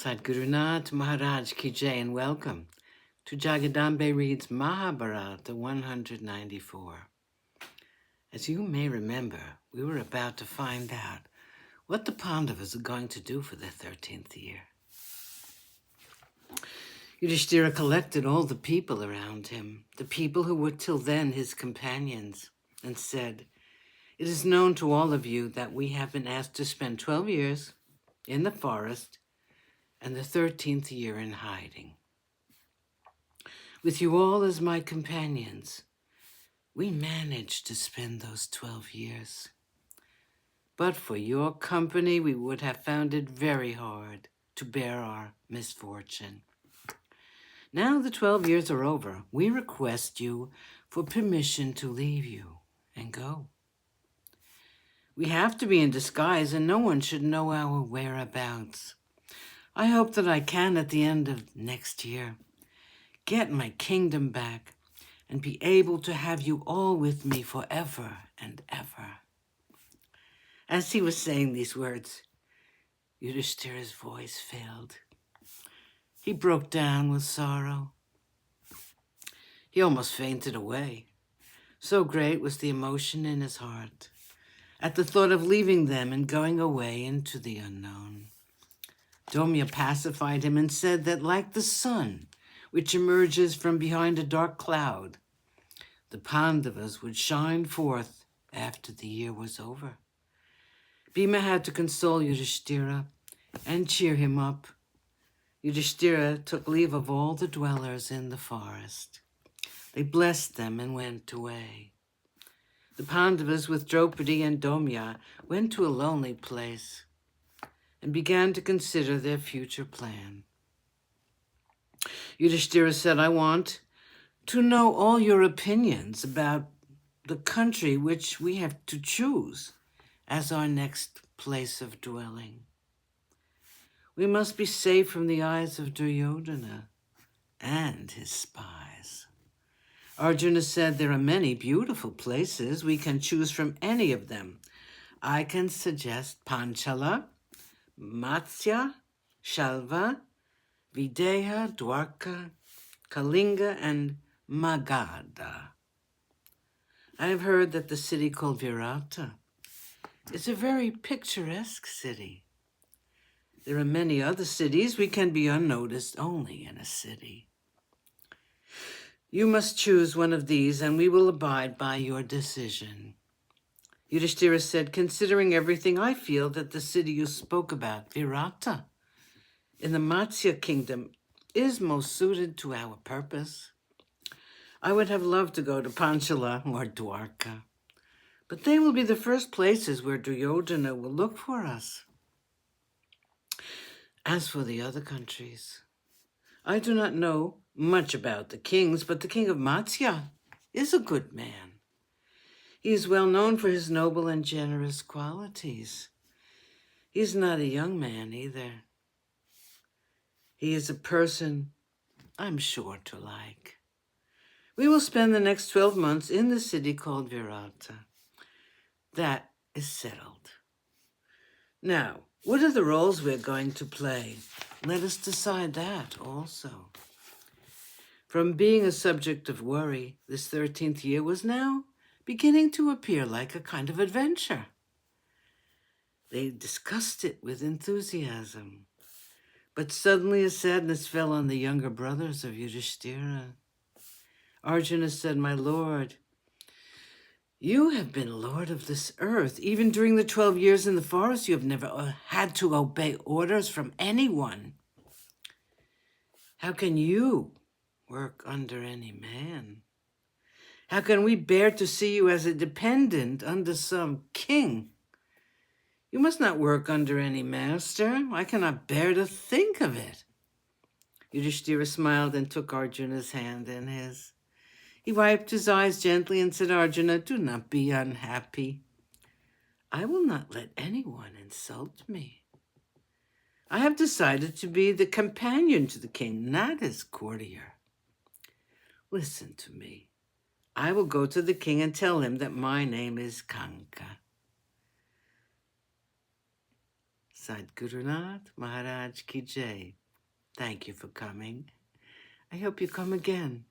Sadgurunath Maharaj Ki Jai, and welcome to Jagadambe Reads Mahabharata 194. As you may remember, we were about to find out what the Pandavas are going to do for their 13th year. Yudhishthira collected all the people around him, the people who were till then his companions, and said, "It is known to all of you that we have been asked to spend 12 years in the forest and the 13th year in hiding. With you all as my companions, we managed to spend those 12 years. But for your company, we would have found it very hard to bear our misfortune. Now the 12 years are over. We request you for permission to leave you and go. We have to be in disguise, and no one should know our whereabouts. I hope that I can, at the end of next year, get my kingdom back and be able to have you all with me forever and ever." As he was saying these words, Yudhishthira's voice failed. He broke down with sorrow. He almost fainted away. So great was the emotion in his heart at the thought of leaving them and going away into the unknown. Domya pacified him and said that, like the sun, which emerges from behind a dark cloud, the Pandavas would shine forth after the year was over. Bhima had to console Yudhishthira and cheer him up. Yudhishthira took leave of all the dwellers in the forest. They blessed them and went away. The Pandavas, with Draupadi and Domya, went to a lonely place and began to consider their future plan. Yudhishthira said, "I want to know all your opinions about the country which we have to choose as our next place of dwelling. We must be safe from the eyes of Duryodhana and his spies." Arjuna said, "There are many beautiful places. We can choose from any of them. I can suggest Panchala, Matsya, Shalva, Videha, Dwarka, Kalinga, and Magadha. I have heard that the city called Virata is a very picturesque city. There are many other cities. We can be unnoticed only in a city. You must choose one of these, and we will abide by your decision." Yudhishthira said, "Considering everything, I feel that the city you spoke about, Virata, in the Matsya kingdom, is most suited to our purpose. I would have loved to go to Panchala or Dwarka, but they will be the first places where Duryodhana will look for us. As for the other countries, I do not know much about the kings, but the king of Matsya is a good man. He is well known for his noble and generous qualities. He is not a young man either. He is a person I'm sure to like. We will spend the next 12 months in the city called Virata. That is settled. Now, what are the roles we're going to play? Let us decide that also." From being a subject of worry, this 13th year was now beginning to appear like a kind of adventure. They discussed it with enthusiasm, but suddenly a sadness fell on the younger brothers of Yudhishthira. Arjuna said, "My lord, you have been lord of this earth. Even during the 12 years in the forest, you have never had to obey orders from anyone. How can you work under any man? How can we bear to see you as a dependent under some king? You must not work under any master. I cannot bear to think of it." Yudhishthira smiled and took Arjuna's hand in his. He wiped his eyes gently and said, "Arjuna, do not be unhappy. I will not let anyone insult me. I have decided to be the companion to the king, not his courtier. Listen to me. I will go to the king and tell him that my name is Kanka." Sadgurunath Maharaj Ki Jai. Thank you for coming. I hope you come again.